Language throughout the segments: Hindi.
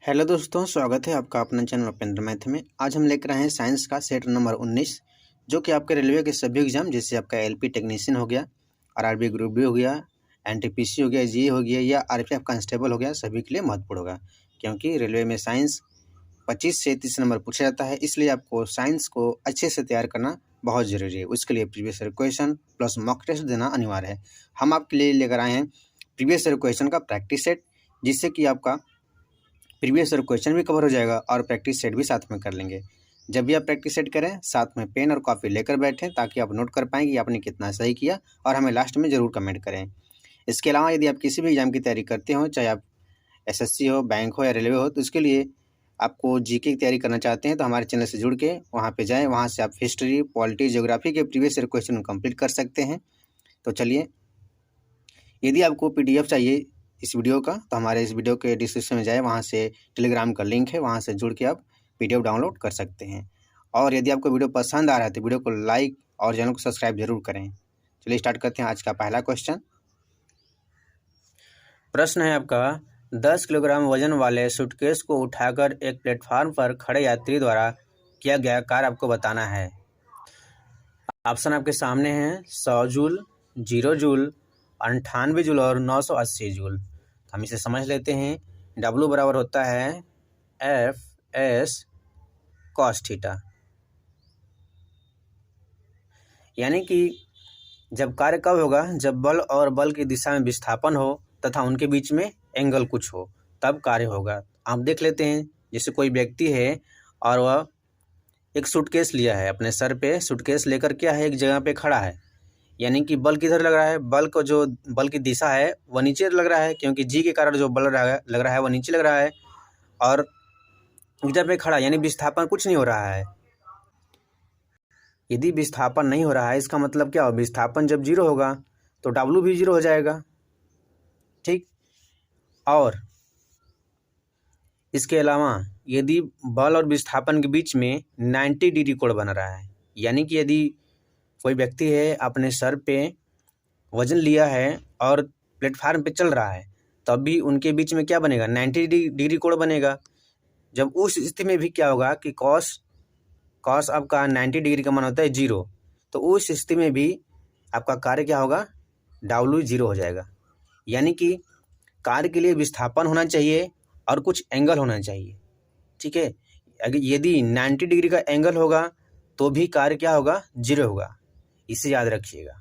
हेलो दोस्तों, स्वागत है आपका अपना चैनल उपेंद्र मैथ में। आज हम लेकर आए हैं साइंस का सेट नंबर 19, जो कि आपके रेलवे के सभी एग्जाम जैसे आपका एलपी टेक्नीशियन हो गया, आरआरबी ग्रुप बी हो गया, एनटीपीसी हो गया, जीए हो गया या आरपीएफ कांस्टेबल हो गया, सभी के लिए महत्वपूर्ण होगा। क्योंकि रेलवे में साइंस 25 से 30 नंबर पूछा जाता है, इसलिए आपको साइंस को अच्छे से तैयार करना बहुत ज़रूरी है। उसके लिए previous year question plus mock test देना अनिवार्य है। हम आपके लिए लेकर आए हैं प्रीवियस ईयर क्वेश्चन का प्रैक्टिस सेट, जिससे कि आपका प्रीवियस ईयर क्वेश्चन भी कवर हो जाएगा और प्रैक्टिस सेट भी साथ में कर लेंगे। जब भी आप प्रैक्टिस सेट करें, साथ में पेन और कॉपी लेकर बैठें, ताकि आप नोट कर पाएँ कि आपने कितना सही किया और हमें लास्ट में ज़रूर कमेंट करें। इसके अलावा यदि आप किसी भी एग्जाम की तैयारी करते हो, चाहे आप एसएससी हो, बैंक हो या रेलवे हो, तो इसके लिए आपको जीके की तैयारी करना चाहते हैं तो हमारे चैनल से जुड़ के वहाँ पे जाएँ। वहाँ से आप हिस्ट्री, पॉलिटी, ज्योग्राफी के प्रीवियस ईयर क्वेश्चन कंप्लीट कर सकते हैं। तो चलिए, यदि आपको पीडीएफ चाहिए इस वीडियो का, तो हमारे इस वीडियो के डिस्क्रिप्शन में जाए, वहाँ से टेलीग्राम का लिंक है, वहाँ से जुड़ के आप पीडीएफ डाउनलोड कर सकते हैं। और यदि आपको वीडियो पसंद आ रहा है तो वीडियो को लाइक और चैनल को सब्सक्राइब जरूर करें। चलिए स्टार्ट करते हैं आज का पहला क्वेश्चन। प्रश्न है आपका, 10 किलोग्राम वजन वाले सूटकेस को उठाकर एक प्लेटफार्म पर खड़े यात्री द्वारा किया गया कार्य आपको बताना है। ऑप्शन आपके सामने हैं 100 जूल, 0 जूल, 98 जूल और 980 जूल। हम इसे समझ लेते हैं। W बराबर होता है एफ एस कॉस थीटा, यानी कि जब कार्य कब होगा, जब बल और बल की दिशा में विस्थापन हो तथा उनके बीच में एंगल कुछ हो, तब कार्य होगा। आप देख लेते हैं, जैसे कोई व्यक्ति है और वह एक सूटकेस लिया है, अपने सर पे सूटकेस लेकर क्या है, एक जगह पे खड़ा है, यानी कि बल किधर लग रहा है, बल को जो बल की दिशा है वह नीचे लग रहा है, क्योंकि जी के कारण जो बल लग रहा है वह नीचे लग रहा है। और इधर पे खड़ा यानी विस्थापन कुछ नहीं हो रहा है। यदि विस्थापन नहीं हो रहा है, इसका मतलब क्या हो, विस्थापन जब जीरो होगा तो W भी जीरो हो जाएगा। ठीक। और इसके अलावा यदि बल और विस्थापन के बीच में 90 डिग्री कोण बन रहा है, यानी कि यदि कोई व्यक्ति है, अपने सर पे वजन लिया है और प्लेटफार्म पे चल रहा है, तब भी उनके बीच में क्या बनेगा, 90 डिग्री कोण बनेगा। जब उस स्थिति में भी क्या होगा कि कॉस आपका 90 डिग्री का मान होता है 0, तो उस स्थिति में भी आपका कार्य क्या होगा, W 0 हो जाएगा। यानी कि कार्य के लिए विस्थापन होना चाहिए और कुछ एंगल होना चाहिए। ठीक है। अगर यदि 90 डिग्री का एंगल होगा तो भी कार्य क्या होगा, 0 होगा। इसे याद रखिएगा।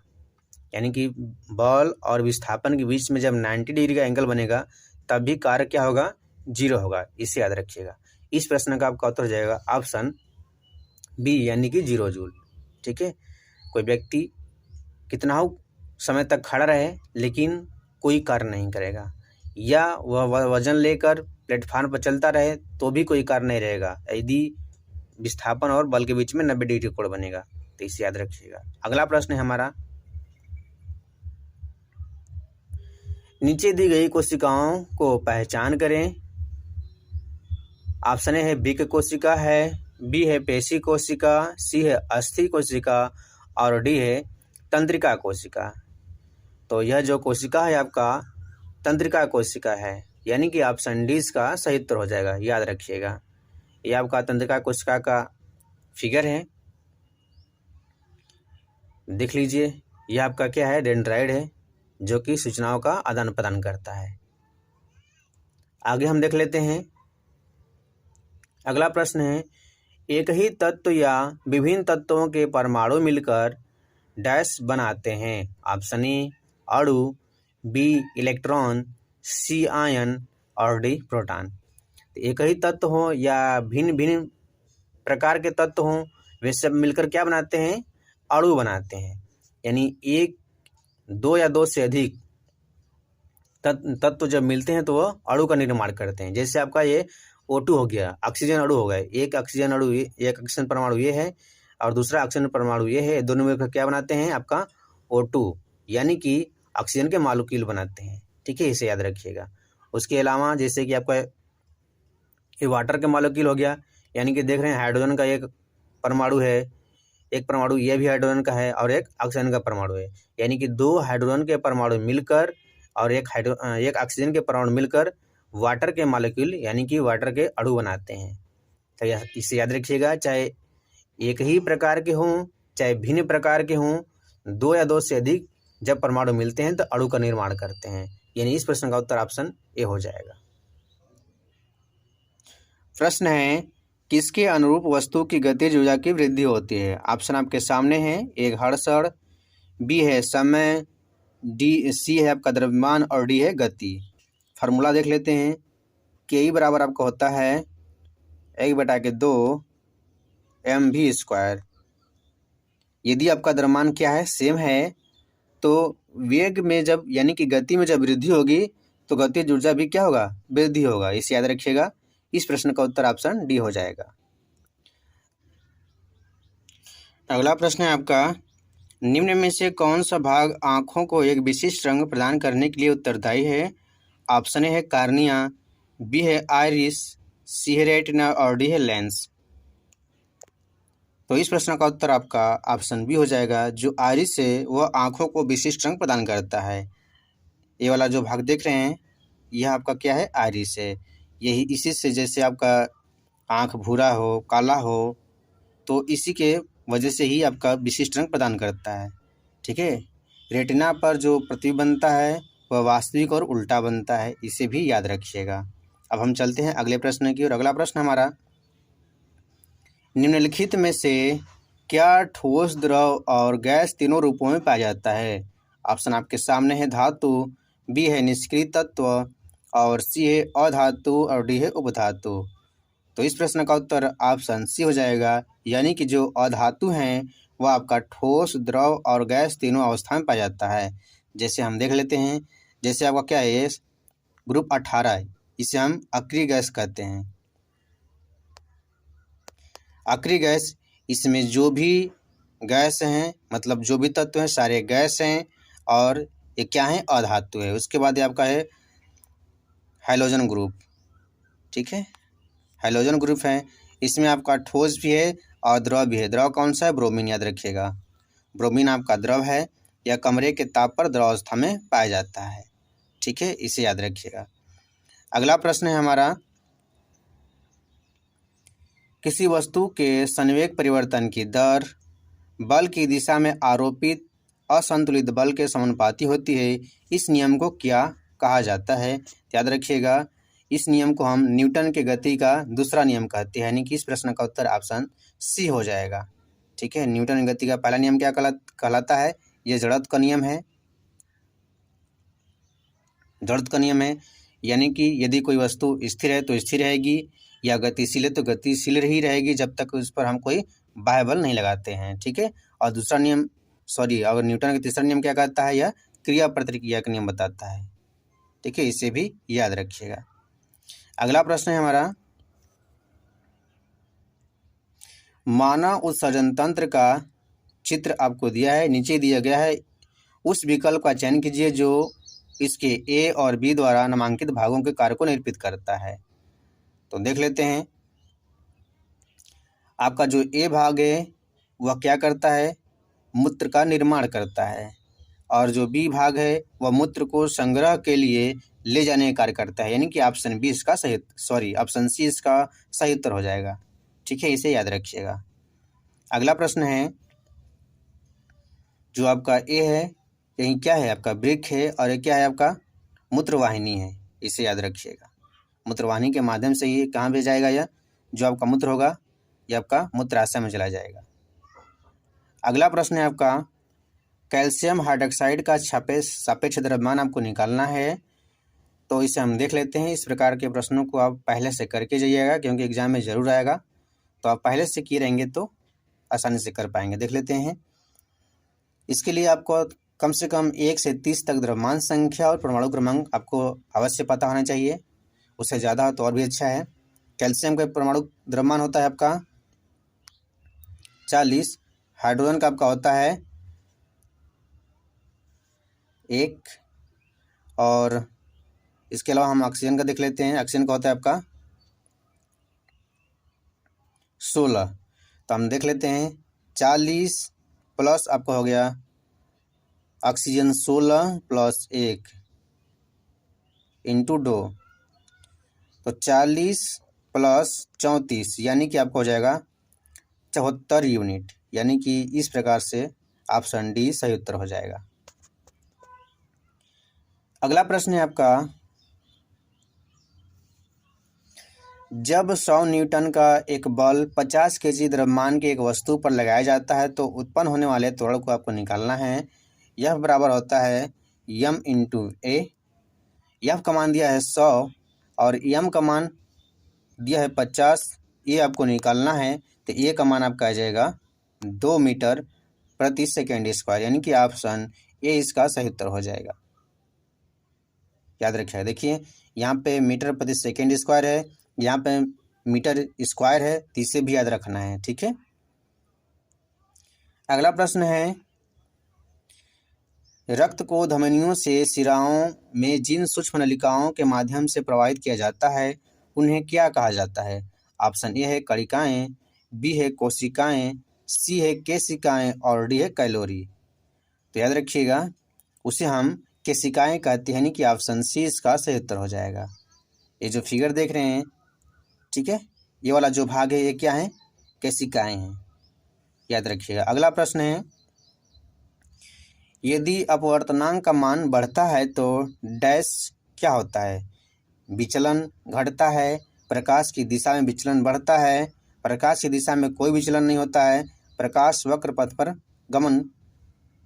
यानी कि बल और विस्थापन के बीच में जब 90 डिग्री का एंगल बनेगा तब भी कार्य क्या होगा, 0 होगा। इसे याद रखिएगा। इस प्रश्न का आपका उत्तर हो जाएगा ऑप्शन बी, यानी कि 0 जूल। ठीक है। कोई व्यक्ति कितना हो समय तक खड़ा रहे लेकिन कोई कार्य नहीं करेगा, या वह वजन लेकर प्लेटफार्म पर चलता रहे तो भी कोई कार्य नहीं रहेगा, यदि विस्थापन और बल के बीच में 90 डिग्री कोण बनेगा। तो इसे याद रखिएगा। अगला प्रश्न है हमारा, नीचे दी गई कोशिकाओं को पहचान करें। ऑप्शन ए है बिक कोशिका है, बी है पेशी कोशिका, सी है अस्थि कोशिका और डी है तंत्रिका कोशिका। तो यह जो कोशिका है आपका तंत्रिका कोशिका है, यानी कि ऑप्शन डी इसका सही उत्तर हो जाएगा। याद रखिएगा। यह आपका तंत्रिका कोशिका का फिगर है, देख लीजिए। यह आपका क्या है, डेंड्राइट है, जो कि सूचनाओं का आदान प्रदान करता है। आगे हम देख लेते हैं। अगला प्रश्न है, एक ही तत्व या विभिन्न तत्वों के परमाणु मिलकर डैश बनाते हैं। ऑप्शन ए अणु, बी इलेक्ट्रॉन, सी आयन और डी प्रोटॉन। एक ही तत्व हो या भिन्न भिन्न प्रकार के तत्व हों, वे सब मिलकर क्या बनाते हैं, अणु बनाते हैं। यानी एक, दो या दो से अधिक तत्व जब मिलते हैं तो वह अणु का निर्माण करते हैं। जैसे आपका ये O2 हो गया, ऑक्सीजन अणु हो गए। एक ऑक्सीजन अणु, एक ऑक्सीजन परमाणु ये है और दूसरा ऑक्सीजन परमाणु ये है, दोनों मिलकर क्या बनाते हैं, आपका O2, यानी कि ऑक्सीजन के मॉलिक्यूल बनाते हैं। ठीक है, इसे याद रखिएगा। उसके अलावा जैसे कि आपका ये वाटर के मॉलिक्यूल हो गया, यानी कि देख रहे हैं हाइड्रोजन का एक परमाणु है, एक परमाणु ये भी हाइड्रोजन का है और एक ऑक्सीजन का परमाणु है, यानी कि दो हाइड्रोजन के परमाणु मिलकर और एक ऑक्सीजन के परमाणु मिलकर वाटर के मॉलिक्यूल यानी कि वाटर के अणु बनाते हैं। तो इसे याद रखिएगा, चाहे एक ही प्रकार के हों चाहे भिन्न प्रकार के हों, दो या दो से अधिक जब परमाणु मिलते हैं तो अणु का निर्माण करते हैं। यानी इस प्रश्न का उत्तर ऑप्शन ए हो जाएगा। प्रश्न है, किसके अनुरूप वस्तु की गतिज ऊर्जा की वृद्धि होती है? ऑप्शन आपके सामने है। एक हर्षण, बी है समय, डी सी है आपका द्रव्यमान और डी है गति। फार्मूला देख लेते हैं। के ई बराबर आपका होता है 1/2 mv²। यदि आपका द्रव्यमान क्या है, सेम है, तो वेग में जब यानी कि गति में जब वृद्धि होगी तो गतिज ऊर्जा भी क्या होगा, वृद्धि होगा। इसे याद रखिएगा। इस प्रश्न का उत्तर ऑप्शन डी हो जाएगा। अगला प्रश्न है आपका, निम्न में से कौन सा भाग आँखों को एक विशिष्ट रंग प्रदान करने के लिए उत्तरदायी है? ऑप्शन ए है कार्निया, बी है आइरिस, सी है रेटिना और डी है लेंस। तो इस प्रश्न का उत्तर आपका ऑप्शन बी हो जाएगा। जो आइरिस है वह आँखों को विशिष्ट रंग प्रदान करता है। ये वाला जो भाग देख रहे हैं यह आपका क्या है, आइरिस है। यही इसी से जैसे आपका आँख भूरा हो, काला हो, तो इसी के वजह से ही आपका विशिष्ट रंग प्रदान करता है। ठीक है। रेटिना पर जो प्रतिबिंब बनता है वह वास्तविक और उल्टा बनता है, इसे भी याद रखिएगा। अब हम चलते हैं अगले प्रश्न की ओर। अगला प्रश्न हमारा, निम्नलिखित में से क्या ठोस, द्रव और गैस तीनों रूपों में पाया जाता है? ऑप्शन आपके सामने है। धातु, बी है निष्क्रिय तत्व और सी है अधातु और डी है उपधातु। तो इस प्रश्न का उत्तर ऑप्शन सी हो जाएगा। यानी कि जो अधातु हैं वह आपका ठोस, द्रव और गैस तीनों अवस्था में पाया जाता है। जैसे हम देख लेते हैं, जैसे आपका क्या है, ग्रुप 18, इसे हम अक्रिय गैस कहते हैं। अक्रिय गैस, इसमें जो भी गैस हैं, मतलब जो भी तत्व हैं सारे गैस हैं और ये क्या है, अधातु है। उसके बाद ये आपका है हाइड्रोजन ग्रुप। ठीक है, हाइड्रोजन ग्रुप है। इसमें आपका ठोस भी है और द्रव भी है। द्रव कौन सा है, ब्रोमीन, याद रखिएगा। ब्रोमीन आपका द्रव है, यह कमरे के ताप पर द्रव अवस्था में पाया जाता है। ठीक है, इसे याद रखिएगा। अगला प्रश्न है हमारा, किसी वस्तु के संवेग परिवर्तन की दर बल की दिशा में आरोपित असंतुलित बल के समानुपाती होती है। इस नियम को क्या कहा जाता है? याद रखिएगा, इस नियम को हम न्यूटन के गति का दूसरा नियम कहते हैं। यानी कि इस प्रश्न का उत्तर ऑप्शन सी हो जाएगा। ठीक है, न्यूटन की गति का पहला नियम क्या कहलाता है? ये जड़त्व का नियम है। जड़त्व का नियम है, यानी कि यदि कोई वस्तु स्थिर है तो स्थिर रहेगी, या गतिशील है तो गतिशील ही रहेगी जब तक उस पर हम कोई बाह्य बल नहीं लगाते हैं। ठीक है, और दूसरा नियम और न्यूटन का तीसरा नियम क्या कहता है? यह क्रिया प्रतिक्रिया का नियम बताता है। ठीक है, इसे भी याद रखिएगा। अगला प्रश्न है हमारा, मानव उत्सर्जन तंत्र का चित्र आपको दिया है, नीचे दिया गया है। उस विकल्प का चयन कीजिए जो इसके ए और बी द्वारा नामांकित भागों के कार्य को निरूपित करता है। तो देख लेते हैं। आपका जो ए भाग है वह क्या करता है? मूत्र का निर्माण करता है। और जो बी भाग है वह मूत्र को संग्रह के लिए ले जाने का कार्य करता है। यानी कि ऑप्शन बी इसका ऑप्शन सी इसका सही उत्तर हो जाएगा। ठीक है, इसे याद रखिएगा। अगला प्रश्न है, जो आपका ए है, यही क्या है? आपका वृक्क है, और ये क्या है? आपका मूत्रवाहिनी है। इसे याद रखिएगा। मूत्रवाहिनी के माध्यम से ये कहाँ भेजा जाएगा? यह जो आपका मूत्र होगा यह आपका मूत्राशय में चला जाएगा। अगला प्रश्न है आपका, कैल्शियम हाइड्रोक्साइड का सापेक्ष द्रव्यमान आपको निकालना है। तो इसे हम देख लेते हैं। इस प्रकार के प्रश्नों को आप पहले से करके जाइएगा, क्योंकि एग्जाम में ज़रूर आएगा। तो आप पहले से किए रहेंगे तो आसानी से कर पाएंगे। देख लेते हैं। इसके लिए आपको कम से कम 1 से 30 तक द्रव्यमान संख्या और परमाणु क्रमांक आपको अवश्य पता होना चाहिए। उससे ज़्यादा हो तो और भी अच्छा है। कैल्शियम का परमाणु द्रव्यमान होता है आपका 40, हाइड्रोजन का आपका होता है 1, और इसके अलावा हम ऑक्सीजन का देख लेते हैं। ऑक्सीजन का होता है आपका 16। तो हम देख लेते हैं, 40 प्लस आपका हो गया ऑक्सीजन 16 प्लस 1 इंटू 2, तो 40 प्लस 34 यानी कि आपको हो जाएगा 74 यूनिट, यानी कि इस प्रकार से ऑप्शन डी सही उत्तर हो जाएगा। अगला प्रश्न है आपका, जब 100 न्यूटन का एक बल 50 केजी द्रव्यमान की एक वस्तु पर लगाया जाता है तो उत्पन्न होने वाले त्वरण को आपको निकालना है। यह बराबर होता है m इंटू ए। यह का मान दिया है 100 और m का मान दिया है 50, ये आपको निकालना है। तो ए का मान आपका आ जाएगा 2 मीटर प्रति सेकेंड स्क्वायर, यानी कि ऑप्शन ए इसका सही उत्तर हो जाएगा। याद रखिएगा, देखिए यहाँ पे मीटर प्रति सेकेंड स्क्वायर है, यहाँ पे मीटर स्क्वायर है, तो इसे भी याद रखना है। ठीक है, अगला प्रश्न है, रक्त को धमनियों से शिराओं में जिन सूक्ष्म नलिकाओं के माध्यम से प्रवाहित किया जाता है उन्हें क्या कहा जाता है? ऑप्शन ए है कणिकाएं, बी है कोशिकाएं, सी है केशिकाएं और डी है कैलोरी। तो याद रखिएगा, उसे हम केशिकाएं कहते हैं, कि ऑप्शन सी इसका सही उत्तर हो जाएगा। ये जो फिगर देख रहे हैं, ठीक है, ये वाला जो भाग है ये क्या है? केशिकाएं हैं, याद रखिएगा। अगला प्रश्न है, यदि अपवर्तनांक का मान बढ़ता है तो डैश क्या होता है? विचलन घटता है, प्रकाश की दिशा में विचलन बढ़ता है, प्रकाश की दिशा में कोई विचलन नहीं होता है, प्रकाश वक्र पथ पर गमन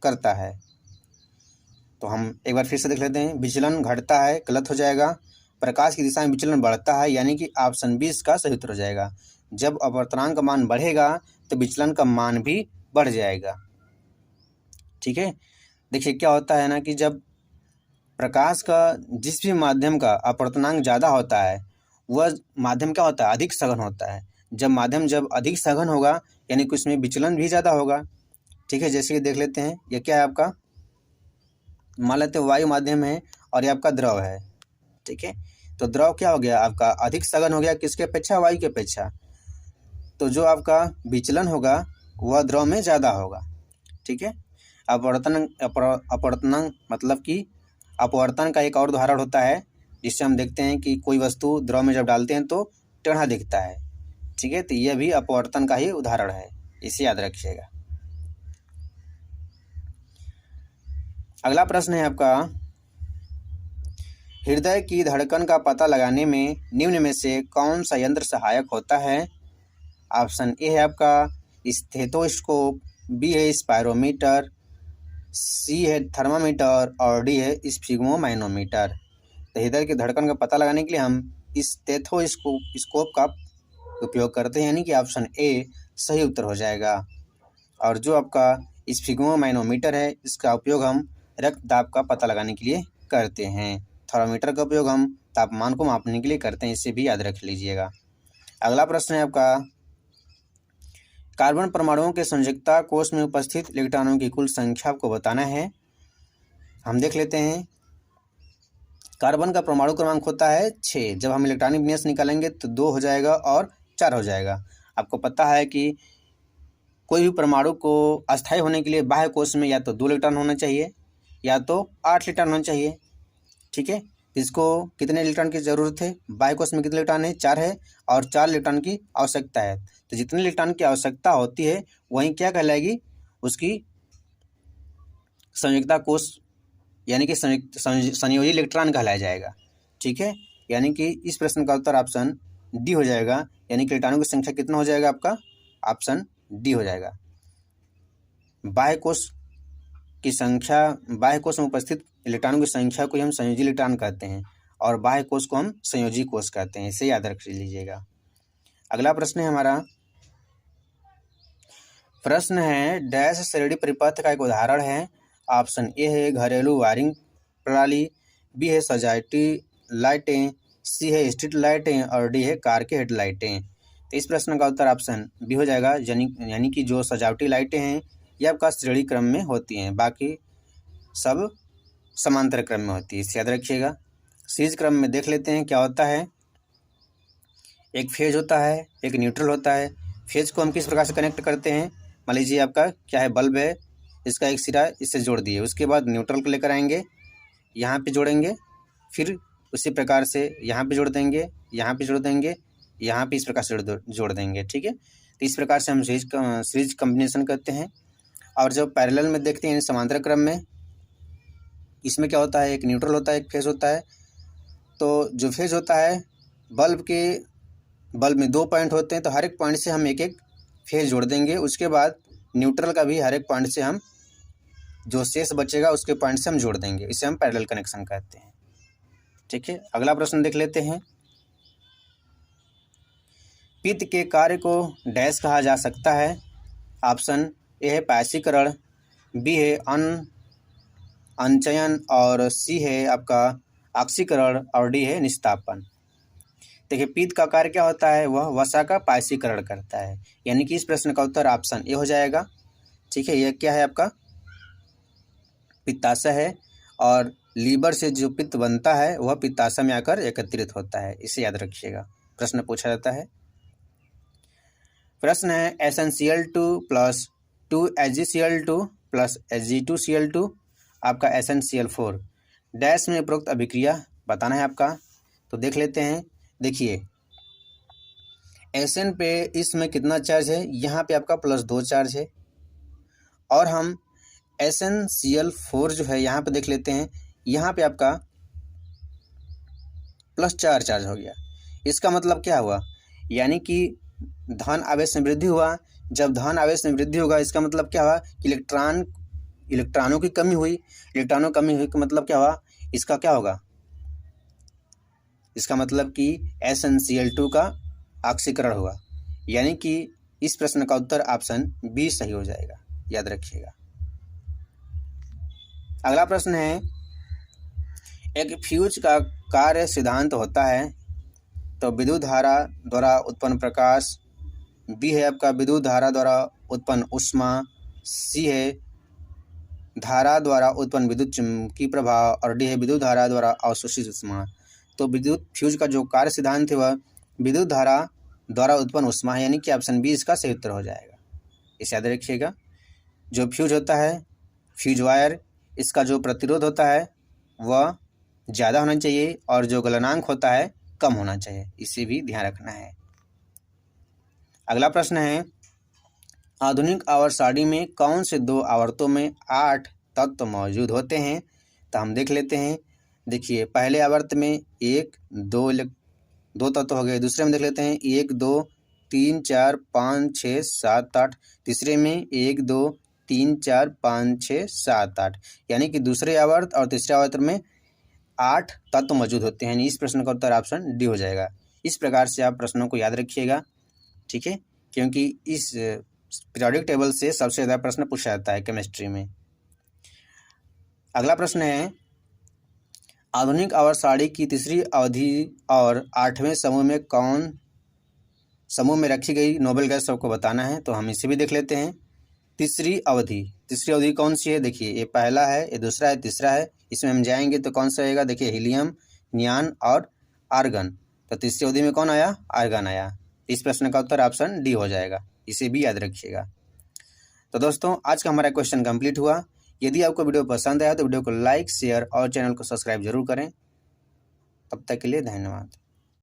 करता है। तो हम एक बार फिर से देख लेते हैं, विचलन घटता है गलत हो जाएगा, प्रकाश की दिशा में विचलन बढ़ता है, यानी कि ऑप्शन 20 का सही उत्तर हो जाएगा। जब अपवर्तनांक का मान बढ़ेगा तो विचलन का मान भी बढ़ जाएगा। ठीक है, देखिए क्या होता है ना कि जब प्रकाश का जिस भी माध्यम का अपवर्तनांक ज़्यादा होता है वह माध्यम क्या होता है? अधिक सघन होता है। जब माध्यम अधिक सघन होगा यानी कि उसमें विचलन भी ज़्यादा होगा। ठीक है, जैसे कि देख लेते हैं, यह क्या है आपका, मान लेते हैं वायु माध्यम है और ये आपका द्रव है। ठीक है, तो द्रव क्या हो गया आपका? अधिक सघन हो गया, किसके अपेक्षा? वायु के अपेक्षा। तो जो आपका विचलन होगा वह द्रव में ज़्यादा होगा। ठीक है, अपवर्तनांक मतलब कि अपवर्तन का एक और उदाहरण होता है जिससे हम देखते हैं कि कोई वस्तु द्रव में जब डालते हैं तो टेढ़ा दिखता है। ठीक है, तो यह भी अपवर्तन का ही उदाहरण है, इसे याद रखिएगा। अगला प्रश्न है आपका, हृदय की धड़कन का पता लगाने में निम्न में से कौन सा यंत्र सहायक होता है? ऑप्शन ए है आपका स्टेथोस्कोप, बी है स्पायरोमीटर, सी है थर्मामीटर और डी है स्फिग्मोमाइनोमीटर। तो हृदय की धड़कन का पता लगाने के लिए हम स्टेथोस्कोप का उपयोग करते हैं, यानी कि ऑप्शन ए सही उत्तर हो जाएगा। और जो आपका स्फिग्मोमाइनोमीटर है इसका उपयोग हम रक्त दाब का पता लगाने के लिए करते हैं। थर्मामीटर का उपयोग हम तापमान को मापने के लिए करते हैं, इसे भी याद रख लीजिएगा। अगला प्रश्न है आपका, कार्बन परमाणुओं के संयोजकता कोष में उपस्थित इलेक्ट्रॉनों की कुल संख्या आपको बताना है। हम देख लेते हैं, कार्बन का परमाणु क्रमांक होता है 6। जब हम इलेक्ट्रॉनिक विन्यास निकालेंगे तो 2 हो जाएगा और 4 हो जाएगा। आपको पता है कि कोई भी परमाणु को अस्थायी होने के लिए बाह्य कोश में या तो 2 इलेक्ट्रॉन होना चाहिए या तो 8 इलेक्ट्रॉन होना चाहिए। ठीक है, इसको कितने इलेक्ट्रॉन की ज़रूरत है? बाह्य कोश में कितने इलेक्ट्रॉन है? 4 है और 4 इलेक्ट्रॉन की आवश्यकता है। तो जितने इलेक्ट्रॉन की आवश्यकता होती है वहीं क्या कहलाएगी? उसकी संयोजकता कोष, यानी कि संयोजी इलेक्ट्रॉन कहलाया जाएगा। ठीक है, यानी कि इस प्रश्न का उत्तर ऑप्शन डी हो जाएगा, यानी कि इलेक्ट्रॉनों की संख्या कितना हो जाएगा आपका? ऑप्शन डी हो जाएगा। बाह्य कोश की संख्या, बाह्य कोश में उपस्थित इलेक्ट्रॉनों की संख्या को हम संयोजी इलेक्ट्रॉन कहते हैं और बाह्य कोश को हम संयोजी कोश कहते हैं, इसे याद रख लीजिएगा। अगला प्रश्न है हमारा, प्रश्न है डैश श्रेणी परिपथ का एक उदाहरण है। ऑप्शन ए है घरेलू वायरिंग प्रणाली, बी है सजावटी लाइटें, सी है स्ट्रीट लाइटें और डी है कार के हेडलाइटें। तो इस प्रश्न का उत्तर ऑप्शन बी हो जाएगा, यानी कि जो सजावटी लाइटें हैं ये आपका श्रेणी क्रम में होती हैं, बाकी सब समांतर क्रम में होती है, इसे याद रखिएगा। सीरीज क्रम में देख लेते हैं क्या होता है। एक फेज होता है, एक न्यूट्रल होता है। फेज को हम किस प्रकार से कनेक्ट करते हैं? मान लीजिए आपका क्या है, बल्ब है, इसका एक सिरा इससे जोड़ दिए, उसके बाद न्यूट्रल को लेकर आएंगे, यहाँ पे जोड़ेंगे, फिर उसी प्रकार से यहाँ पे जोड़ देंगे, यहाँ पे जोड़ देंगे, यहाँ पे इस प्रकार से जोड़ देंगे। ठीक है, तो इस प्रकार से हम सीरीज कॉम्बिनेशन करते हैं। और जब पैरेलल में देखते हैं समांतर क्रम में, इसमें क्या होता है, एक न्यूट्रल होता है, एक फेज होता है। तो जो फेज होता है, बल्ब में 2 पॉइंट होते हैं, तो हर एक पॉइंट से हम एक एक फेज जोड़ देंगे। उसके बाद न्यूट्रल का भी हर एक पॉइंट से हम जो शेष बचेगा उसके पॉइंट से हम जोड़ देंगे। इसे हम पैरेलल कनेक्शन कहते हैं। ठीक है, अगला प्रश्न देख लेते हैं। पित्त के कार्य को डैश कहा जा सकता है। ऑप्शन ए है पायसीकरण, बी है अनचयन, और सी है आपका ऑक्सीकरण, और डी है निस्तापन। देखिए, पित्त का कार्य क्या होता है, वह वसा का पायसीकरण करता है, यानी कि इस प्रश्न का उत्तर ऑप्शन ए हो जाएगा। ठीक है, यह क्या है, आपका पित्ताशय है, और लीवर से जो पित्त बनता है वह पित्ताशय में आकर एकत्रित होता है। इसे याद रखिएगा, प्रश्न पूछा जाता है। प्रश्न है SnCl2 plus 2AgCl2 plus Ag2Cl2 आपका SnCl4 डैश में उपरोक्त अभिक्रिया बताना है आपका। तो देख लेते हैं। देखिए, Sn पे इसमें कितना चार्ज है, यहाँ पे आपका +2 चार्ज है, और हम SnCl4 जो है यहाँ पे देख लेते हैं, यहाँ पे आपका +4 चार्ज हो गया। इसका मतलब क्या हुआ, यानी कि धन आवेश में वृद्धि हुआ। जब धन आवेश में वृद्धि होगा, इसका मतलब क्या हुआ कि इलेक्ट्रॉनों की कमी हुई। इलेक्ट्रॉनों की कमी हुई का मतलब क्या हुआ, इसका क्या होगा, इसका मतलब कि SnCl2 का ऑक्सीकरण हुआ, यानी कि इस प्रश्न का उत्तर ऑप्शन बी सही हो जाएगा, याद रखिएगा। अगला प्रश्न है, एक फ्यूज का कार्य सिद्धांत होता है। तो विद्युत धारा द्वारा उत्पन्न प्रकाश, बी है आपका विद्युत धारा द्वारा उत्पन्न ऊष्मा, सी है धारा द्वारा उत्पन्न विद्युत चुम्बकीय प्रभाव, और डी है विद्युत धारा द्वारा अवशोषित ऊष्मा। तो विद्युत फ्यूज का जो कार्य सिद्धांत है वह विद्युत धारा द्वारा उत्पन्न ऊष्मा है, यानी कि ऑप्शन बी इसका सही उत्तर हो जाएगा। इसे याद रखिएगा। जो फ्यूज होता है, फ्यूज वायर, इसका जो प्रतिरोध होता है वह ज़्यादा होना चाहिए, और जो गलनांक होता है कम होना चाहिए, इसे भी ध्यान रखना है। अगला प्रश्न है, आधुनिक आवर्त सारणी में कौन से 2 आवर्तों में 8 तत्व मौजूद होते हैं। तो हम देख लेते हैं। देखिए, पहले आवर्त में 1 2 तत्व हो गए। दूसरे में देख लेते हैं 1 2 3 4 5 6 7 8। तीसरे में 1 2 3 4 5 6 7 8, यानी कि दूसरे आवर्त और तीसरे आवर्त में 8 तत्व मौजूद होते हैं। इस प्रश्न का उत्तर ऑप्शन डी हो जाएगा। इस प्रकार से आप प्रश्नों को याद रखिएगा। ठीक है, क्योंकि इस पीरियोडिक टेबल से सबसे ज़्यादा प्रश्न पूछा जाता है केमिस्ट्री में। अगला प्रश्न है, आधुनिक आवर्त सारणी की तीसरी अवधि और 8वें समूह में रखी गई नोबेल गैस सबको बताना है। तो हम इसे भी देख लेते हैं। तीसरी अवधि कौन सी है। देखिए, ये पहला है, ये दूसरा है, तीसरा है। इसमें हम जाएंगे तो कौन सा आएगा। देखिए, हीलियम, नियान और आर्गन। तो तीसरी अवधि में कौन आया, आर्गन आया। इस प्रश्न का उत्तर ऑप्शन डी हो जाएगा, इसे भी याद रखिएगा। तो दोस्तों, आज का हमारा क्वेश्चन कंप्लीट हुआ। यदि आपको वीडियो पसंद आया तो वीडियो को लाइक, शेयर और चैनल को सब्सक्राइब जरूर करें। तब तक के लिए धन्यवाद।